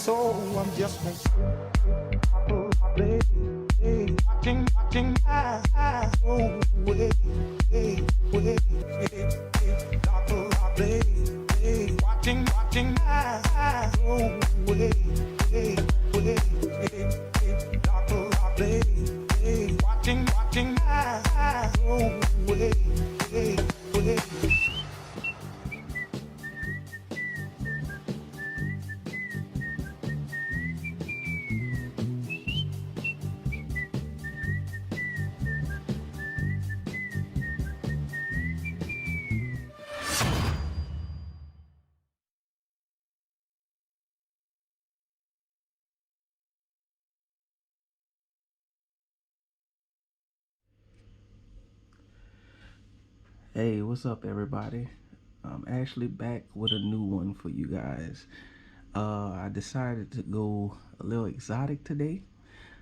So I'm just gonna play, watching I go away, Dr. Play, watching I go away, Dr. Play, watching I go away. Hey, what's up, everybody? I'm actually back with a new one for you guys. I decided to go a little exotic today,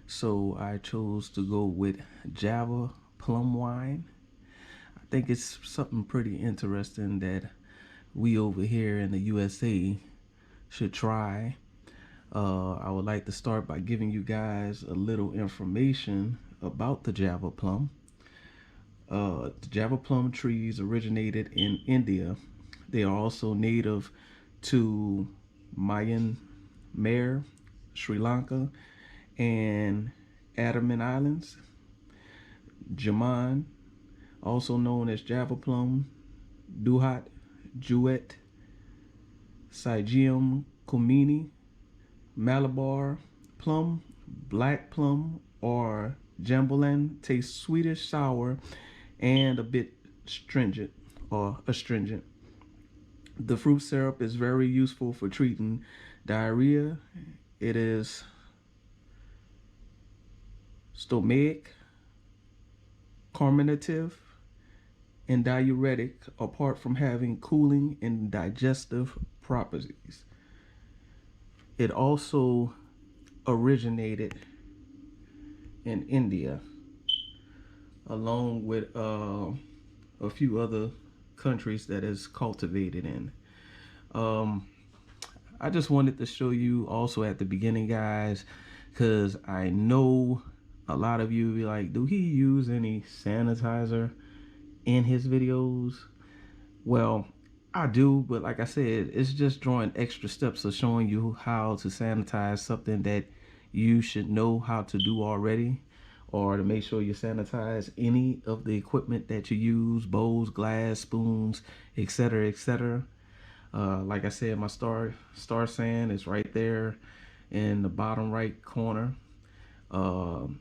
so I chose to go with Java Plum Wine. I think it's something pretty interesting that we over here in the USA should try. I would like to start by giving you guys a little information about the Java Plum. The Java plum trees originated in India. They are also native to Myanmar, Sri Lanka, and Andaman Islands. Jaman, also known as Java plum, Duhat, Jewett, Sygium comini, Malabar plum, black plum, or Jambulan tastes sweetish, sour, and a bit stringent or astringent. The fruit syrup is very useful for treating diarrhea. It is stomachic, carminative, and diuretic, apart from having cooling and digestive properties. It also originated in India, along with a few other countries that is cultivated in. I just wanted to show you also at the beginning, guys, because I know a lot of you be like, do he use any sanitizer in his videos? Well, I do, but like I said, it's just drawing extra steps of showing you how to sanitize something that you should know how to do already, or to make sure you sanitize any of the equipment that you use, bowls, glass, spoons, etc., etc. Like I said, my star sand is right there in the bottom right corner. The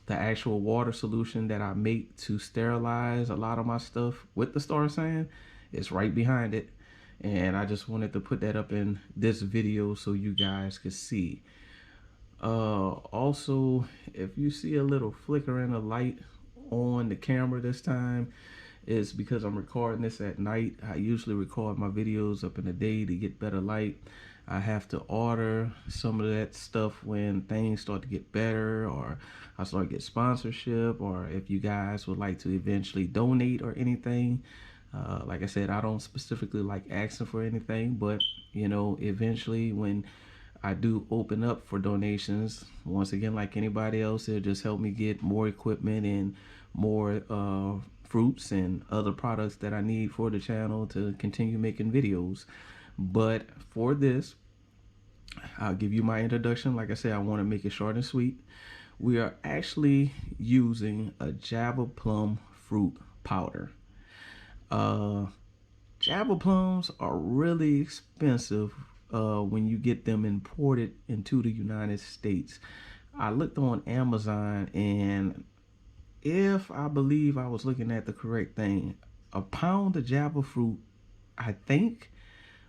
actual water solution that I make to sterilize a lot of my stuff with the star sand is right behind it. And I just wanted to put that up in this video so you guys could see. Also, if you see a little flickering of light on the camera this time, it's because I'm recording this at night. I usually record my videos up in the day to get better light. I have to order some of that stuff when things start to get better, or I start to get sponsorship, or if you guys would like to eventually donate or anything. Like I said, I don't specifically like asking for anything, but you know, eventually when I do open up for donations, once again, like anybody else, it'll just help me get more equipment and more fruits and other products that I need for the channel to continue making videos. But for this, I'll give you my introduction. Like I said, I want to make it short and sweet. We are actually using a Java plum fruit powder. Java plums are really expensive when you get them imported into the United States. I looked on Amazon, and if I believe I was looking at the correct thing, a pound of Java fruit, I think,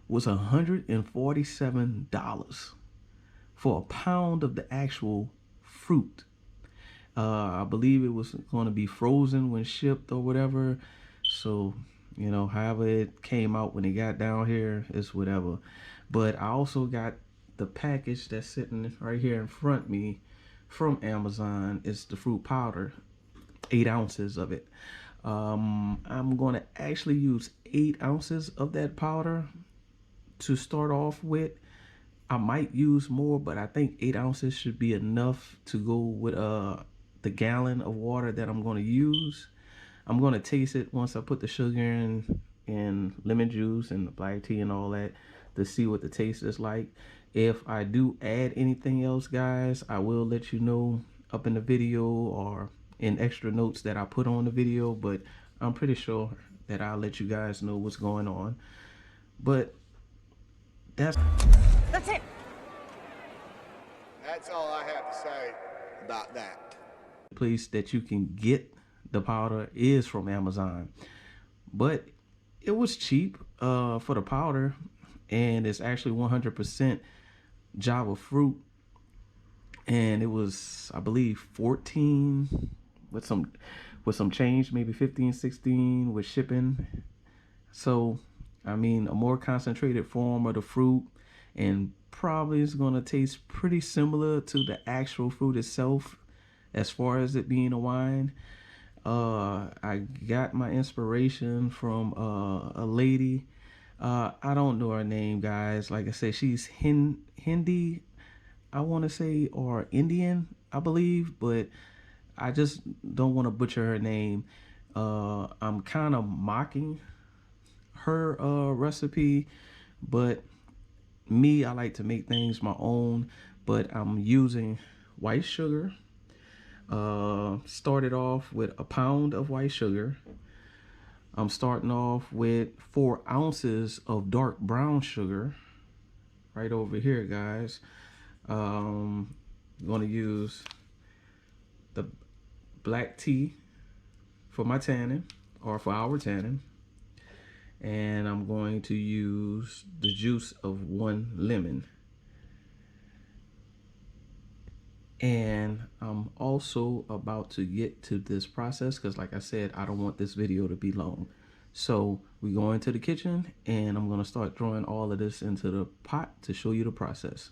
was $147 for a pound of the actual fruit. I believe it was going to be frozen when shipped or whatever. So, you know, however it came out when it got down here, it's whatever. But I also got the package that's sitting right here in front of me from Amazon. It's the fruit powder, 8 ounces of it. I'm going to actually use 8 ounces of that powder to start off with, I might use more, but I think 8 ounces should be enough to go with the gallon of water that I'm going to use. I'm going to taste it once I put the sugar in and lemon juice and the black tea and all that to see what the taste is like. If I do add anything else, guys, I will let you know up in the video or in extra notes that I put on the video, but I'm pretty sure that I'll let you guys know what's going on. But that's That's it. That's all I have to say about that. the place that you can get the powder is from Amazon. But it was cheap for the powder, and it's actually 100% Java fruit, and it was, I believe, 14 with some change, maybe 15, 16 with shipping. So I mean, a more concentrated form of the fruit, and probably is going to taste pretty similar to the actual fruit itself as far as it being a wine. I got my inspiration from a lady. I don't know her name, guys. Like I said, she's Hindi, I want to say, or Indian, I believe, but I just don't want to butcher her name. I'm kind of mocking her recipe, but me, I like to make things my own. But I'm using white sugar. Started off with a pound of white sugar. I'm starting off with 4 ounces of dark brown sugar right over here, guys. I'm going to use the black tea for my tannin, or for our tannin. And I'm going to use the juice of 1 lemon. And I'm also about to get to this process because, like I said, I don't want this video to be long. So we go into the kitchen and I'm going to start throwing all of this into the pot to show you the process.